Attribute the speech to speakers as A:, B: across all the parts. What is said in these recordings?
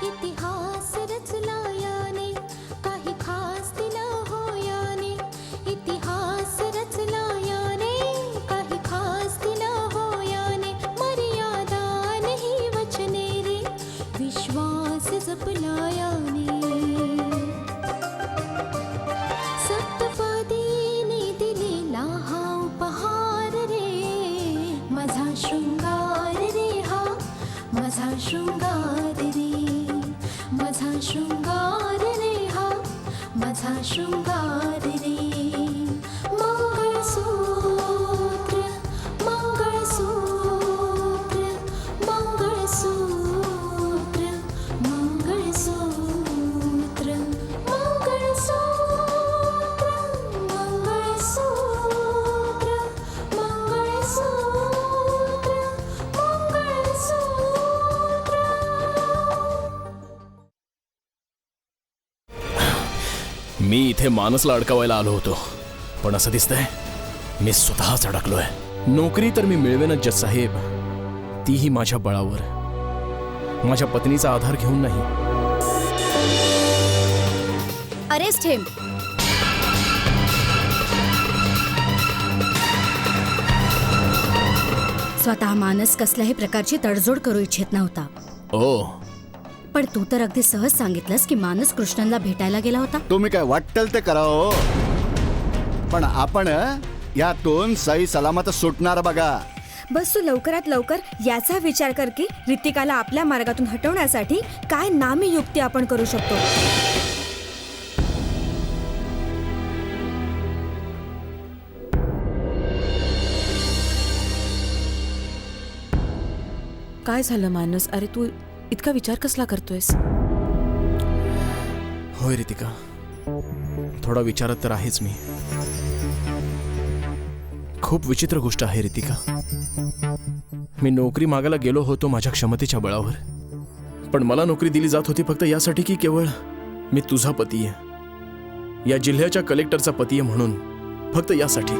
A: इतिहास रचला याने काही खास दिलं हो याने इतिहास रचला याने काही खास दिलं हो याने मर्यादा नाही वचने रे विश्वास जपला याने सप्तपदीने दिलेला हा उपहार रे माझा शृंगार रे हा माझा शृंगार रे माझा शृंगार रे हा माझा शृंगार रे मंगळसूत्र मंगळसूत्र मंगळसूत्र मंगळसूत्र मंगळसूत्र मंगळसूत्र मंगळसूत्र मंगळसूत्र
B: मी इथे मानसला अडकवायला आलो होतो, पण असं दिसतंय मी स्वतःच अडकलोय. नोकरी तर मी मिळवेनच जज साहेब, तीही माझ्या बळावर, माझ्या पत्नीचा आधार घेऊन नाही.
C: अरेस्ट हिम. स्वतः मानस कसल्याही प्रकारची तडजोड करू इच्छित नव्हता.
B: ओ,
C: पण तू तर अगदी सहज सांगितलंस की मानस कृष्णनला भेटायला गेला होता.
D: तुम्ही काय वाटेल ते करा हो, पण आपण यातून सही सलामत सुटणार बघा.
E: बस तू लवकरात लवकर याचा विचार कर की ऋतिकाला आपल्या मार्गातून हटवण्यासाठी काय नामी युक्ती आपण करू शकतो.
F: काय झालं मानस? अरे तू इतका विचार कसला करतोयस?
B: होय रितिका, थोडा विचारात तर आहेच मी. खूप विचित्र गोष्ट आहे रितिका. मी नोकरी मागायला गेलो होतो माझ्या क्षमतेच्या बळावर, पण मला नोकरी दिली जात होती फक्त यासाठी की केवळ मी तुझा पती आहे, या जिल्ह्याच्या कलेक्टरचा पती आहे म्हणून, फक्त यासाठी.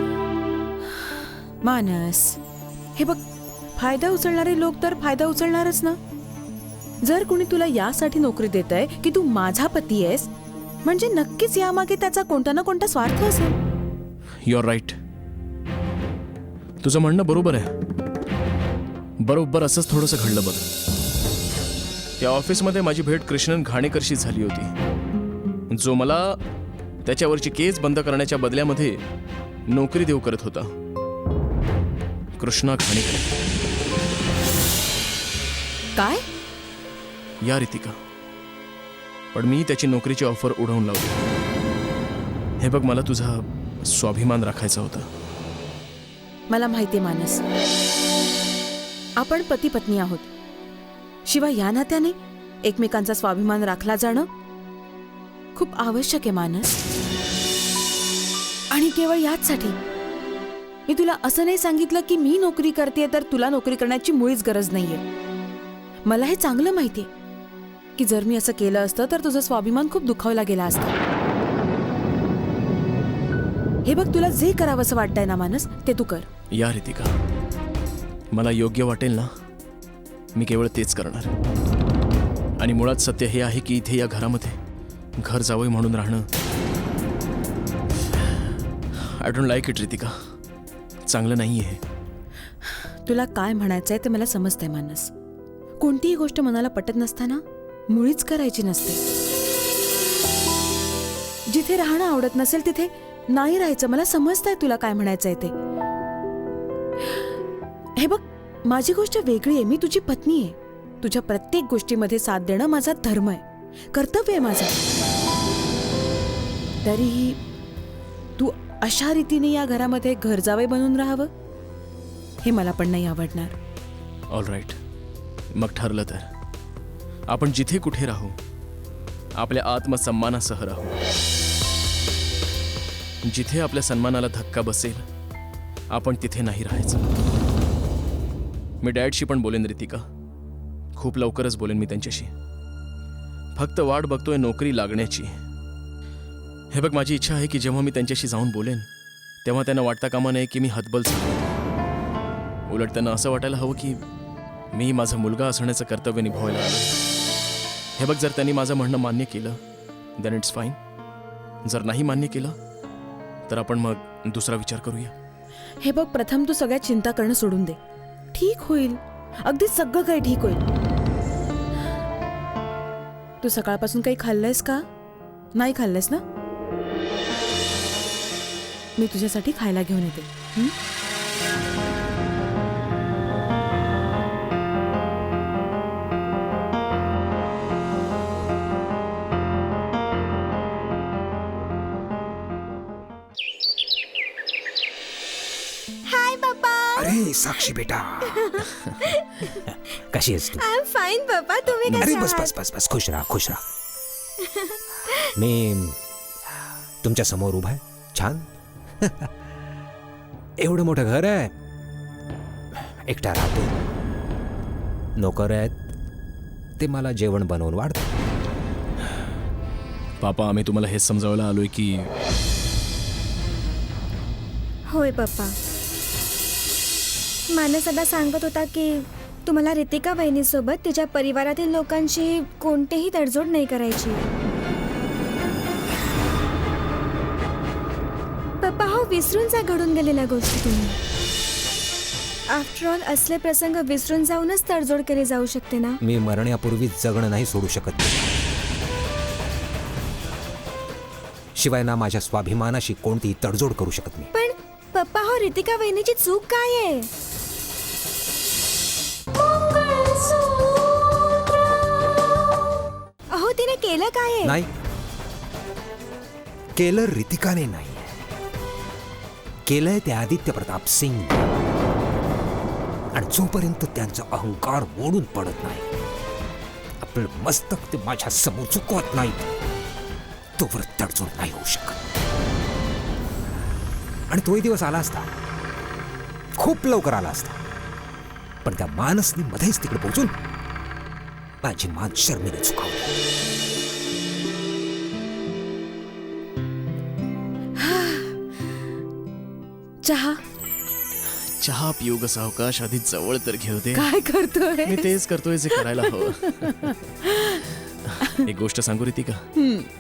F: मानस, हे बघ, फायदा उचलणारे लोक तर फायदा उचलणारच ना. जर कुणी तुला यासाठी नोकरी देत आहे की तू माझा पती आहेस, म्हणजे नक्कीच यामागे त्याचा कोणता ना कोणता स्वार्थ असेल.
B: You are right. तुझं म्हणणं बरोबर आहे. बरोबर असंच थोडंसं घडलं बघ. त्या ऑफिसमध्ये माझी भेट कृष्णन घाणेकरशी झाली होती, जो मला त्याच्यावरची केस बंद करण्याच्या बदल्यामध्ये नोकरी देऊ करत होता. कृष्णा घाणेकर.
F: काय?
B: या रितिका, पण मी त्याची नोकरीची ऑफर उडवून लावली. हे बघ, मला तुझा स्वाभिमान राखायचा होता.
F: मला माहिती मानस, आपण पती पत्नी आहोत. शिवाय या नात्याने एकमेकांचा स्वाभिमान राखला जाणं खूप आवश्यक आहे मानस. आणि केवळ याचसाठी मी तुला असं नाही सांगितलं की मी नोकरी करते तर तुला नोकरी करण्याची मुळीच गरज नाहीये. मला हे चांगलं माहितीये की जर मी असं केलं असतं तर तुझा स्वाभिमान खूप दुखावला गेला असता. हे बघ, तुला जे करावंसं वाटतंय ना मानस, ते तू कर.
B: या रितिका, मला योग्य वाटेल ना, मी केवळ तेच करणार. आणि मुळात सत्य हे आहे की इथे या घरामध्ये घर जावई म्हणून राहणं I don't like it Ritika. चांगलं नाहीये हे.
F: तुला काय म्हणायचंय ते मला समजतंय मानस. कोणतीही गोष्ट मनाला पटत नसताना मुळीच करायची नसते. जिथे राहणं आवडत नसेल तिथे नाही राहायचं. मला समजतंय तुला काय म्हणायचंय ते. हे बघ, माझी गोष्ट वेगळी आहे. मी तुझी पत्नी आहे. तुझ्या प्रत्येक गोष्टीमध्ये साथ देणं माझा धर्म आहे, कर्तव्य आहे माझं. तरीही तू अशा रीतीने या घरामध्ये घर जावई बनून राहावं हे मला पण नाही आवडणार.
B: ऑल राईट, मग ठरलं तर आपण जिथे कुठे राहू आपल्या आत्मसन्मानासह राहू. जिथे आपल्या सन्मानाला धक्का बसेल आपण तिथे नाही राहायचं. मी डॅडशी पण बोलेन रितिका, खूप लवकरच बोलेन मी त्यांच्याशी. फक्त वाट बघतोय नोकरी लागण्याची. हे बघ, माझी इच्छा आहे की जेव्हा मी त्यांच्याशी जाऊन बोलेन तेव्हा त्यांना वाटता कामा नये की मी हतबल झालो. उलट त्यांना असं वाटायला हवं की मी माझा मुलगा असण्याचं कर्तव्य निभावायला आलो. हे बघ, जर त्यांनी माझं म्हणणं मान्य केलं देन इट्स फाईन. जर नाही मान्य केलं तर आपण मग दुसरा विचार करूया.
F: हे बघ, प्रथम तू सगळ्यात चिंता करणं सोडून दे. ठीक होईल, अगदी सगळं काही ठीक होईल. तू सकाळपासून काही खाल्लंयस का? नाही खाल्लंयस ना? मी तुझ्यासाठी खायला घेऊन येते. हं?
E: हाय पप्पा.
G: अरे साक्षी बेटा कशी आहेस तू?
E: आय एम फाईन पप्पा. तुम्ही
G: अरे
E: कसे
G: बस
E: आहात?
G: बस बस बस खुश राहा खुश राहा. मी तुमच्या समोर उभा आहे छान. एवढं मोठं घर आहे, एकटा राहतो, नोकर आहेत, ते मला जेवण बनवून वाढतात.
B: पापा, आम्ही तुम्हाला हेच समजावायला आलोय की
E: होय पप्पा. मानस आता सांगत होता की तुम्हाला रितिका वहिनीसोबत तिच्या परिवारातील लोकांची कोणतीही तडजोड नाही करायची. पप्पा, हो विसरून जा घडून गेलेल्या गोष्टी तुम्ही. आफ्टर ऑल असले प्रसंग विसरून जाऊनच तडजोड केली जाऊ शकते ना.
G: मी मरण्यापूर्वी जगणं नाही सोडू शकत. शिवाय ना माझ्या स्वाभिमानाशी कोणतीही तडजोड करू शकत मी.
E: पण पप्पा, हो रितिका वहिनीची चूक काय आहे? अहो, तिने केलं काय आहे?
G: नाही, केलं रितिकाने नाही, केलंय ते आदित्य प्रताप सिंग. आणि जोपर्यंत त्यांचा अहंकार मोडून पडत नाही, आपलं मस्तक ते माझ्या समोर चुकवत नाही, तोवर तडजोड नाही होऊ शकत. आणि तोही दिवस आला असता, खूप लवकर आला असता, पण त्या मानसनी मध्येच तिकडे पोहोचून माझी मान शर्मीने चुकावली.
F: चहा
B: चहा पिऊ ग सावकाश, आधी जवळ तर घेऊ दे.
F: काय करतोय?
B: मी तेच करतोय जे करायला हवं. एक गोष्ट सांगू रितिका,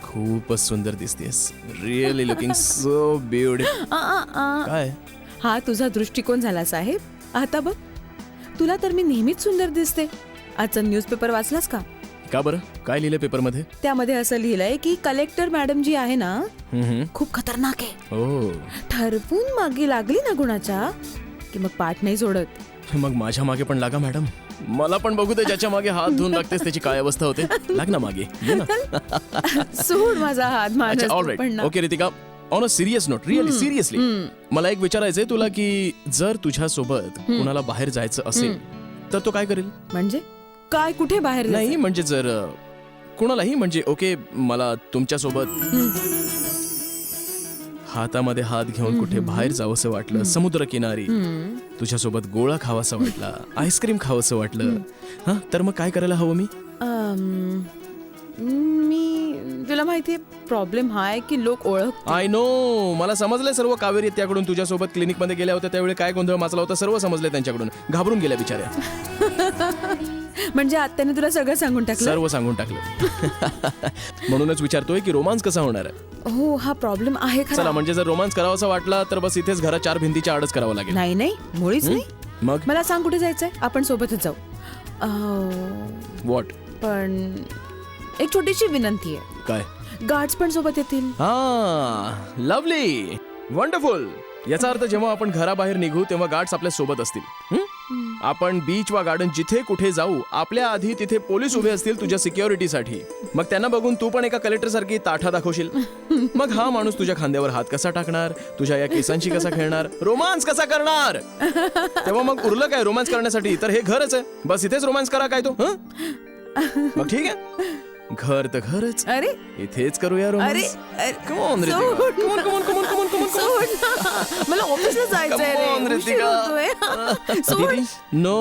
B: खूपच सुंदर दिसतेस. Really looking so beautiful. काय?
F: हा तुझा दृष्टिकोन झाला साहेब. आता बघ, तुला तर मी नेहमीच सुंदर दिसते. आजचा न्यूजपेपर वाचलास का?
B: का बरं? काय लिहिलं पेपरमध्ये?
F: त्यामध्ये असं लिहिलंय की कलेक्टर मॅडम जी आहे ना, खूप खतरनाक आहे.
B: ओ,
F: ठरवून मागे लागली ना गुणाच्या की मग पाठ नाही सोडत.
B: मग माझ्या मागे पण लागा मॅडम. मला पण बघू दे, ज्याच्या मागे हात धुवून लागतेस त्याची काय अवस्था होते. लाग ना मागे, ये ना.
F: सोड माझा हात.
B: अच्छा,
F: मानस
B: ऑल
F: तू पण
B: राईट.
F: ना.
B: Okay Ritika, on a serious note, really seriously, मला एक विचारायचंय तुला की जर तुझ्या सोबत कुणाला बाहेर जायचं असेल तर तो काय करेल?
F: म्हणजे काय, कुठे बाहेर
B: नाही
F: जायचं?
B: म्हणजे जर कुणालाही, म्हणजे ओके, मला तुमच्या सोबत हातामध्ये हात घेऊन कुठे बाहेर जावंसं वाटलं, समुद्र किनारी, तुझ्यासोबत गोळा खावासा वाटला, आईस्क्रीम खावंसं वाटलं, हा, तर मग काय करायला हवं मी?
F: मी तुला माहितीये प्रॉब्लेम हा आहे की लोक ओळख.
B: आय नो, मला समजलंय सर्व. कावेरी त्याकडून तुझ्यासोबत क्लिनिकमध्ये गेल्या होत्या त्यावेळी काय गोंधळ माचला होता सर्व समजलंय त्यांच्याकडून. घाबरून गेल्या बिचाऱ्या.
F: म्हणजे आत्याने तुला सगळं सांगून टाकलं?
B: सर्व सांगून टाकलं. म्हणूनच विचारतोय की रोमांस कसा होणार आहे.
F: हो, हा प्रॉब्लेम आहे खरा.
B: चला, म्हणजे जर रोमांस करावासा वाटला तर बस इथेच घरात 4 भिंतीच्या आडच करावं लागेल.
F: नाही नाही, मुळीच नाही.
B: मग
F: मला सांग कुठे जायचंय, आपण सोबतच जाऊ.
B: व्हॉट?
F: पण एक छोटीशी विनंती आहे.
B: काय?
F: गार्ड्स पण सोबत येतील.
B: हा, लवली, वंडरफुल. याचा अर्थ जेव्हा आपण घराबाहेर निघू तेव्हा गार्ड्स आपल्या सोबत असतील. आपण बीच वा गार्डन जिथे कुठे जाऊ, आपल्या आधी तिथे पोलीस उभे असतील तुझ्या सिक्युरिटीसाठी. मग त्यांना बघून तू पण एका कलेक्टर सारखी ताठा दाखवशील. मग हा माणूस तुझ्या खांद्यावर हात कसा टाकणार, तुझ्या या केसांशी कसा खेळणार, रोमांस कसा करणार? तेव्हा मग उरलं काय रोमांस करण्यासाठी? तर हे घरच आहे, बस इथेच रोमांस करा काय तो. मग ठीक आहे, घर तर घरच,
F: अरे
B: इथेच करूया रोमांस. Come on, Ritika.
F: सोड.
B: Come on, come on, come on, come on, come on, come on.
F: सोड ना. मला ऑफिसला जायचंय
B: Come on,
F: रे. उशीर
B: Ritika.
F: होतोय. सोड.
B: दीदी, नो.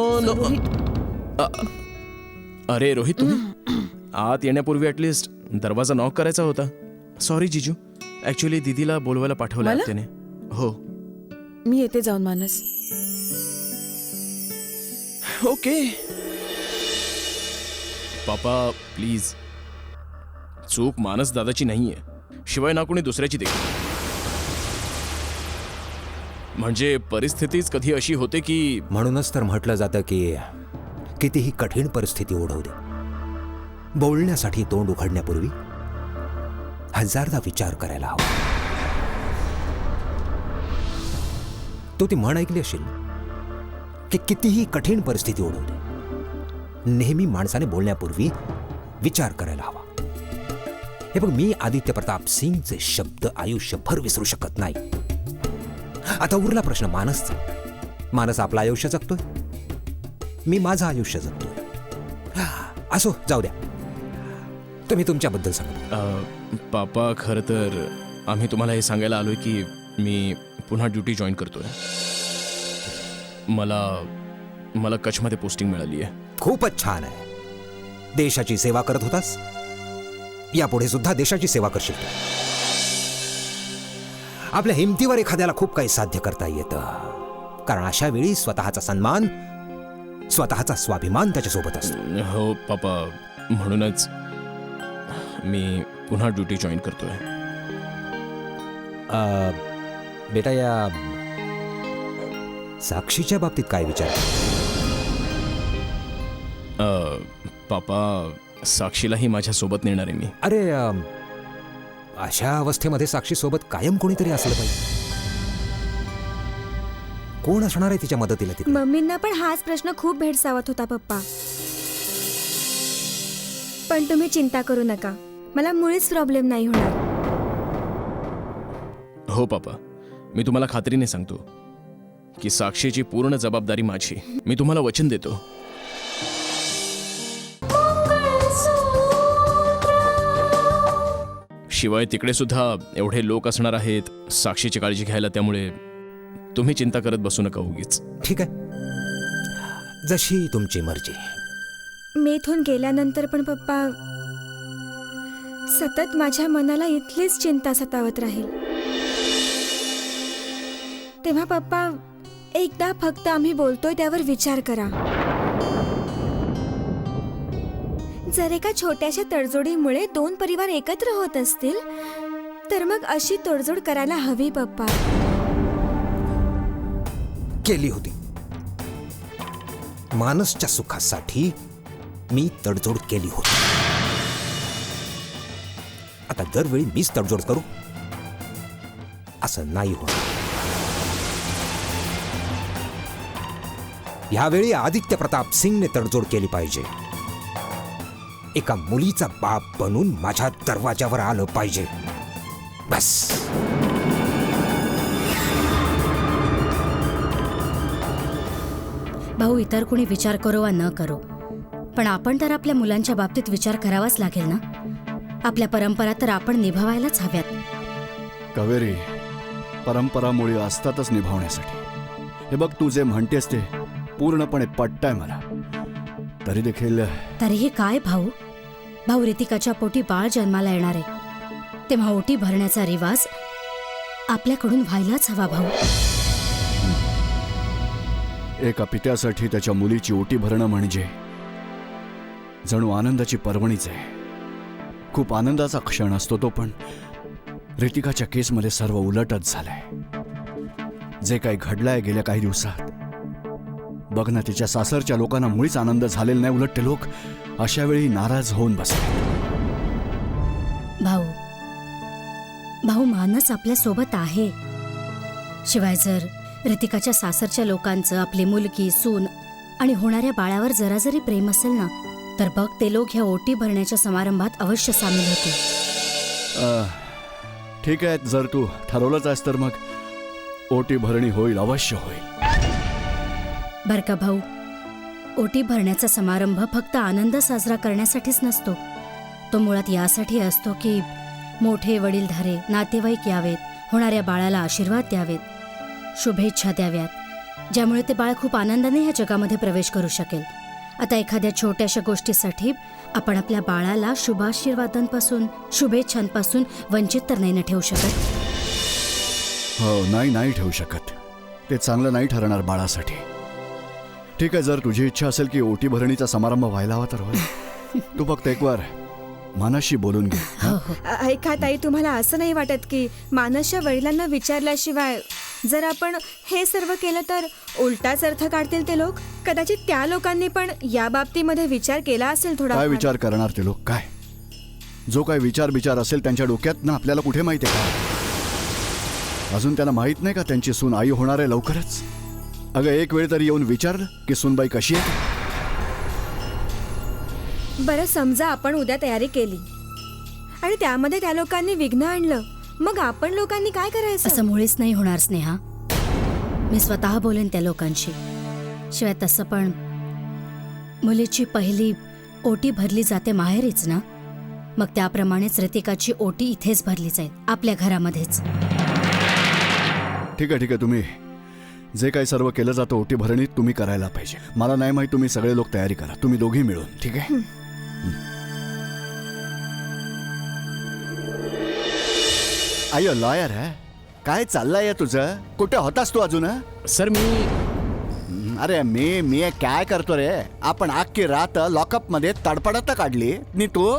B: अरे रोहित, तुम्ही आत येण्यापूर्वी ऍटलिस्ट दरवाजा नॉक करायचा होता. सॉरी जीजू, ऍक्च्युली दीदीला बोलवायला पाठवलं
F: मला?
B: त्याने. हो.
F: मी येते जाऊन मानस.
B: ओके पापा प्लीज, चूक मानस दादाची नाहीये, शिवाय ना कोणी दुसऱ्याची देखील. म्हणजे परिस्थितीच कधी अशी होते की
G: म्हणूनच तर म्हटलं जातं की कितीही कठीण परिस्थिती ओढवू दे, बोलण्यासाठी तोंड उघडण्यापूर्वी हजारदा विचार करायला हवा. तो ती म्हण ऐकली असेल की कितीही कठीण परिस्थिती ओढवू दे, नेहमी माणसाने बोलण्यापूर्वी विचार करायला हवा. हे बघ, मी आदित्य प्रताप सिंगचे शब्द आयुष्यभर विसरू शकत नाही. आता उरला प्रश्न मानसचा. मानस आपलं आयुष्य जगतोय, मी माझं आयुष्य जगतोय. असो, जाऊ द्या, तुम्ही तुमच्याबद्दल सांगा.
B: पापा खरं तर आम्ही तुम्हाला हे सांगायला आलोय की मी पुन्हा ड्युटी जॉईन करतोय. मला कच्छमध्ये पोस्टिंग मिळाली आहे.
G: खूपच छान आहे. देशाची सेवा करत होतास, यापुढे सुद्धा देशाची सेवा करशील. आपल्या हिमतीवर एखाद्याला खूप काही साध्य करता येतं, कारण अशा वेळी स्वतःचा सन्मान, स्वतःचा स्वाभिमान त्याच्यासोबत असतो.
B: हो पापा, म्हणूनच मी पुन्हा ड्युटी जॉईन करतोय.
G: बेटा, या साक्षीच्या बाबतीत काय विचार?
B: पापा, साक्षीलाही माझ्या सोबत नेणार आहे मी.
G: अरे, अशा अवस्थेमध्ये साक्षी सोबत कायम कोणीतरी असलं पाहिजे. कोण असणार आहे तिच्या मदतीला तिथे?
E: मम्मींना पण हाच प्रश्न खूप भेडसावत होता पप्पा. पण तुम्ही चिंता करू नका, मला मुळीच प्रॉब्लेम नाही होणार.
B: हो पापा, मी तुम्हाला खात्रीने सांगतो की साक्षीची पूर्ण जबाबदारी माझी. मी तुम्हाला वचन देतो. शिवाय तिकडे सुद्धा एवढे लोक असणार आहेत साक्षीची काळजी घ्यायला, त्यामुळे तुम्ही चिंता करत बसू नका उगीच.
G: ठीक आहे, जशी तुमची मर्जी.
E: मी इथून गेल्यानंतर पण पप्पा सतत माझ्या मनाला इथलीच चिंता सतावत राहील. तेव्हा पप्पा, एकदा फक्त आम्ही बोलतोय त्यावर विचार करा. जर एका छोट्याशा तडजोडीमुळे दोन परिवार एकत्र होत असतील तर मग अशी तडजोड करायला हवी पप्पा.
G: केली होती. मानसच्या सुखासाठी मी तडजोड केली होती. आता दरवेळी मीच तडजोड करू असं नाही होणार. यावेळी आदित्य प्रताप सिंगने तडजोड केली पाहिजे. एका मुलीचा बाप बनून माझ्या दरवाजावर आलं पाहिजे, बस.
C: भाऊ, इतर कोणी विचार करो वा न करो, पण आपण तर आपल्या मुलांच्या बाबतीत विचार करावाच लागेल ना. आपल्या परंपरा तर आपण निभावायलाच हव्यात.
D: कावेरी, परंपरा मुळी असतातच निभावण्यासाठी. हे बघ, तू जे म्हणतेस ते पूर्णपणे पटतंय मला. तरी देखील
C: तरीही काय भाऊ, भाऊ रितिकाच्या पोटी बाळ जन्माला येणार आहे, तेव्हा ओटी भरण्याचा रिवाज आपल्याकडून व्हायलाच हवा भाऊ.
D: एका पित्यासाठी त्याच्या मुलीची ओटी भरणं म्हणजे जणू आनंदाची पर्वणीच आहे. खूप आनंदाचा क्षण असतो तो, पण रितिकाच्या केसमध्ये सर्व उलटच झालंय. जे काही घडलंय गेल्या काही दिवसात, बघ ना, तिच्या सासरच्या लोकांना मुळीच आनंद झालेला नाही. उलट ते लोक अशा वेळी नाराज होऊन बसले.
C: भाऊ, भाऊ मानस आपल्या सोबत आहे. शिवाय जर रितिकाच्या सासरच्या लोकांचं आपली मुलगी, सून आणि होणाऱ्या बाळावर जरा जरी प्रेम असेल ना, तर बघ ते लोक ह्या ओटी भरण्याच्या समारंभात अवश्य सामील होतील.
D: ठीक आहे, जर तू ठरवलंच आहेस तर मग ओटी भरणी होईल, अवश्य होईल.
C: बर का भाऊ, ओटी भरण्याचा समारंभ फक्त आनंद साजरा करण्यासाठीच नसतो. तो मुळात यासाठी असतो की मोठे वडीलधारे नातेवाईक यावेत, होणाऱ्या बाळाला आशीर्वाद द्यावेत, शुभेच्छा द्याव्यात, ज्यामुळे ते बाळ खूप आनंदाने ह्या जगामध्ये प्रवेश करू शकेल. आता एखाद्या छोट्याशा गोष्टीसाठी आपण आपल्या बाळाला शुभाशीर्वादांपासून, शुभेच्छांपासून वंचित तर नाही ना ठेवू शकत.
D: हो, नाही ठेवू शकत. ते चांगलं नाही ठरणार बाळासाठी. ठीक आहे, जर तुझी इच्छा असेल की ओटी भरणीचा समारंभ व्हायला हवा तर होईल. तू फक्त एक वार मानसशी बोलून घे.
C: हो हो
E: ऐका ताई, तुम्हाला असं नाही वाटत की मानसच्या वडिलांना विचारल्याशिवाय जर आपण हे सर्व केलं तर उलटाच अर्थ काढतील ते लोक? कदाचित त्या लोकांनी पण या बाबतीमध्ये विचार केला असेल थोडा.
D: काय विचार करणार ते लोक? काय जो काय विचार असेल त्यांच्या डोक्यात ना आपल्याला कुठे माहिती आहे का? अजून त्यांना माहित नाही का त्यांची सून आई होणार आहे लवकरच? अगं एक वेळ तरी येऊन विचारलं की सूनबाई कशी आहे?
E: बरं, समजा आपण उद्या तयारी केली आणि त्यामध्ये त्या लोकांनी विघ्न आणलं, मग आपण लोकांनी काय करायचं?
C: असं मुळीच नाही होणार स्नेहा. मी स्वतः बोलेन त्या लोकांशी. शिवाय तसं पण मुलीची पहिली ओटी भरली जाते माहेरीच ना, मग त्याप्रमाणेच रितिकाची ओटी इथेच भरली जाईल, आपल्या घरामध्येच.
D: ठीक आहे, तुम्ही जे काही सर्व केलं जातं ओटी भरणीत तुम्ही करायला पाहिजे. मला नाही माहित, तुम्ही सगळे लोक तयारी करा, तुम्ही दोघी मिळून. ठीक आहे? आय लॉयर आहे, काय चाललंय तुझं? कुठे होतास तू अजून?
B: सर मी
D: अरे मी काय करतो रे? आपण अख्खी रात लॉकअप मध्ये तडपडत काढली नि तू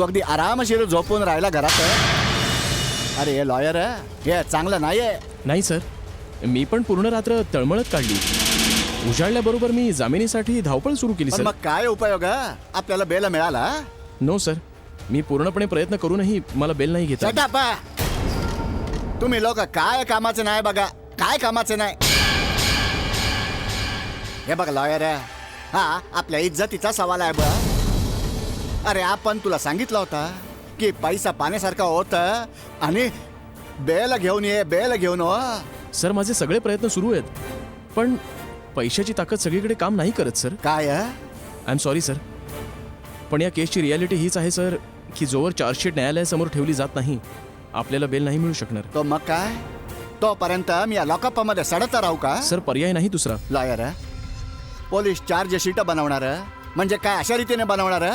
D: अगदी आरामशीर झोपून राहिला घरात. अरे हे लॉयर आहे, हे चांगलं नाहीये.
B: नाही सर, मी पण पूर्ण रात्र तळमळत काढली. उजाडल्याबरोबर मी जामिनीसाठी धावपळ सुरू केली
D: पण
B: सर.
D: मग काय उपयोग? आपल्याला बेल मिळाला?
B: नो सर, मी पूर्णपणे प्रयत्न करूनही मला बेल नाही घेता.
D: Shut up! तुम्ही लोक काय कामाचे नाही बघा, काय कामाचे नाही. हे बघ लॉयर, हा आपल्या इज्जतीचा सवाल आहे बघ. अरे आपण तुला सांगितलं होता की पैसा पाण्यासारखा होत आणि बेल घेऊन ये, बेल घेऊन हो.
B: सर माझे सगळे प्रयत्न सुरू आहेत, पण पैशाची ताकद सगळीकडे काम नाही करत सर.
D: काय
B: आय एम सॉरी सर, पण या केसची रियालिटी हीच आहे सर की जोवर चार्जशीट न्यायालयासमोर ठेवली जात नाही आपल्याला बेल नाही मिळू शकणार.
D: तो मग काय? तोपर्यंत मी या लॉकअप मध्ये सडत राहू का?
B: सर पर्याय नाही दुसरा.
D: लॉयर, पोलीस चार्ज शीट बनवणार म्हणजे काय अशा रीतीने बनवणार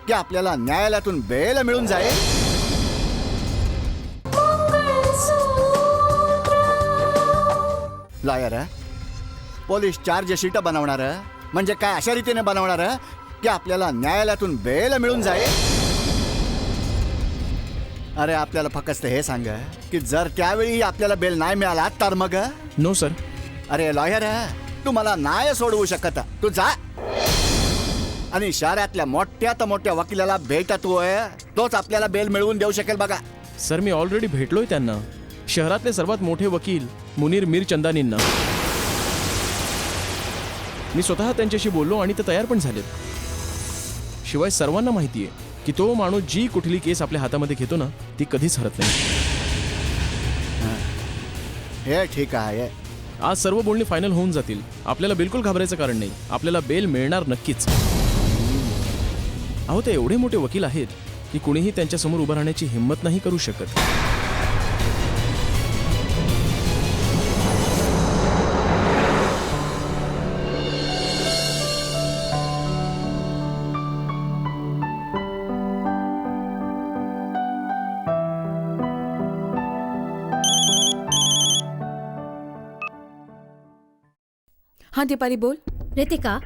D: की आपल्याला न्यायालयातून बेल मिळून जाईल? लॉयर, पोलीस चार्ज शीट बनवणार म्हणजे काय अशा रीतीने बनवणार की आपल्याला न्यायालयातून बेल मिळून जाईल? अरे आपल्याला फक्त हे सांग की जर त्यावेळी आपल्याला बेल नाही मिळाला तर मग?
B: No sir.
D: अरे लॉयर, तू मला नाही सोडवू शकत. तू जा आणि शहरातल्या मोठ्यात मोठ्या वकिलाला भेटतोय, तोच आपल्याला बेल मिळवून देऊ शकेल बघा.
B: सर मी ऑलरेडी भेटलोय त्यांना, शहरातले सर्वात मोठे वकील मुनीर मीरचंदानींना. मी स्वतः त्यांच्याशी बोललो आणि ते तयार पण झालेत. शिवाय सर्वांना माहिती आहे की तो माणूस जी कुठली केस आपल्या हातामध्ये घेतो ना ती कधीच हरत नाही.
D: हे ठीक आहे.
B: आज सर्व बोलणी फायनल होऊन जातील. आपल्याला बिलकुल घाबरायचं कारण नाही, आपल्याला बेल मिळणार नक्कीच. अहो ते एवढे मोठे वकील आहेत की कुणीही त्यांच्यासमोर उभं राहण्याची हिंमत नाही करू शकत.
F: हां दीपाली बोल.
C: रितिका,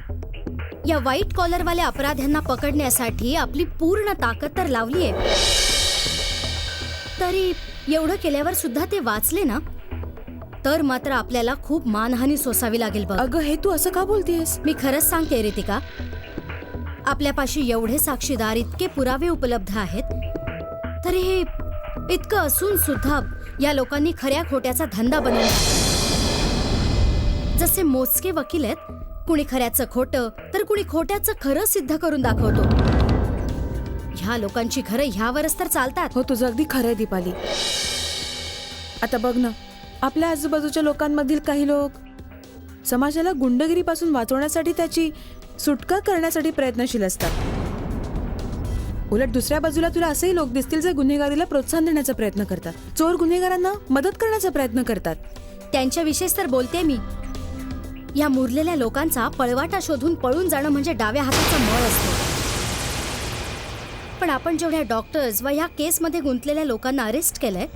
C: या व्हाईट कॉलरवाल्या अपराध्यांना पकडण्यासाठी आपली पूर्ण ताकद तर लावली आहे, तरी एवढं केल्यावर सुद्धा ते वाचले ना तर मात्र आपल्याला खूप मानहानी सोसावी लागेल बघ.
F: अगं हे तू असं का बोलतेस?
C: मी खरंच सांगते रितिका, आपल्यापाशी एवढे साक्षीदार, इतके पुरावे उपलब्ध आहेत, तरी हे इतकं असून सुद्धा या लोकांनी खऱ्या खोट्याचा धंदा बनवला. जसे मोजके वकील आहेत, कुणी खऱ्याचं खोटं तर कुणी खोट्याचं खरं सिद्ध करून दाखवतो. ह्या लोकांची घरं ह्यावरच तर चालतात.
F: हो तुझं अगदी खरं आहे दीपाली. आता बघ ना, आपल्या आजूबाजूच्या लोकांमधील काही लोक समाजाला गुंडगिरीपासून वाचवण्यासाठी त्याची सुटका करण्यासाठी प्रयत्नशील असतात. उलट दुसऱ्या बाजूला तुला असेही लोक दिसतील जे गुन्हेगारीला प्रोत्साहन देण्याचा प्रयत्न करतात, चोर गुन्हेगारांना मदत करण्याचा प्रयत्न करतात.
C: त्यांच्याविषयीच तर बोलते मी. या मुरलेल्या लोकांचा पळवाटा शोधून पळून जाणं म्हणजे डाव्या हाताचा मळ असतो. पण आपण जेवढ्या डॉक्टर्स व या केसमध्ये गुंतलेल्या लोकांना अरेस्ट केलंय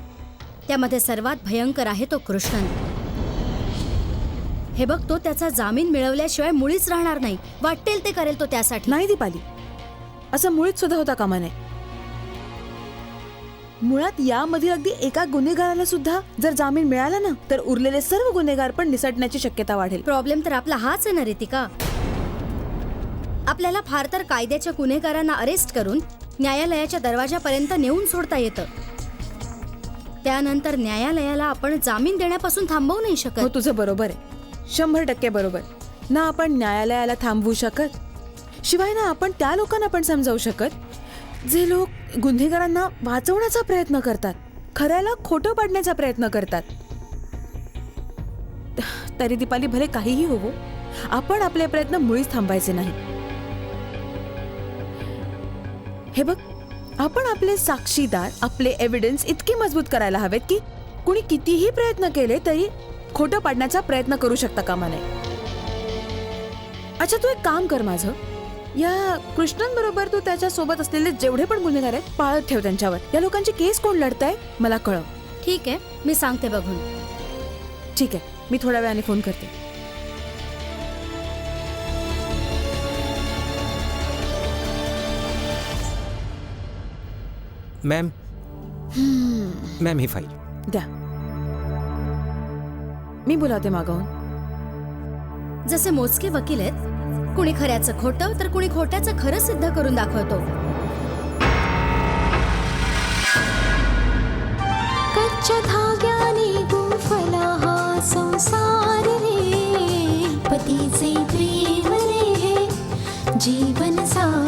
C: त्यामध्ये सर्वात भयंकर आहे तो कृष्णन. हे बघ, तो त्याचा जामीन मिळवल्याशिवाय मुळीच राहणार नाही. वाटेल ते करेल तो त्यासाठी.
F: नाही दीपाली, असं मुळीच सुद्धा होता कामा नये. मुळात यामधील अगदी एका गुन्हेगाराला सुद्धा जर जामीन मिळाला ना, तर उरलेले सर्व गुन्हेगार पण निसटण्याची शक्यता वाढेल.
C: प्रॉब्लेम तर आपला हाच आहे ना रितिका. आपल्याला फार तर कायद्याच्या गुन्हेगारांना अरेस्ट करून न्यायालयाच्या दरवाजापर्यंत नेऊन सोडता येतं. त्यानंतर न्यायालयाला आपण जामीन देण्यापासून थांबवू नाही
F: हो,
C: शकत.
F: तुझं बरोबर आहे, 100% बरोबर. ना आपण न्यायालयाला थांबवू शकत, शिवाय ना आपण त्या लोकांना पण समजावू शकत जे लोक गुन्हेगारांना वाचवण्याचा प्रयत्न करतात, खऱ्याला खोटं पाडण्याचा प्रयत्न करतात. तरी दीपाली, भले काहीही होवो, आपण आपले प्रयत्न मुळीच थांबायचे नाही. हे बघ, आपण आपले साक्षीदार, आपले एव्हिडन्स इतके मजबूत करायला हवेत की कुणी कितीही प्रयत्न केले तरी खोटं पाडण्याचा प्रयत्न करू शकता कामा नये. अच्छा, तू एक काम कर, माझं या कृष्णनबरोबर तू त्याच्या सोबत असलेले जेवढे पण गुन्हेगार आहेत पाळत ठेव त्यांच्यावर. या लोकांची केस कोण लढतंय मला कळव.
C: ठीक आहे, मी सांगते बघून.
F: ठीक आहे, मी थोड्या वेळाने फोन करते.
G: मॅम, मॅम ही फाईल.
F: द्या, मी बोलावते मागवून.
C: जसे मोजके वकील आहेत, कुणी खऱ्याचं खोटं तर कुणी खोट्याचं खरं सिद्ध करून दाखवतो.
A: कच्च्या धाग्याने गुंफला हा संसार रे, पतीचे प्रेम रे हे जीवन सार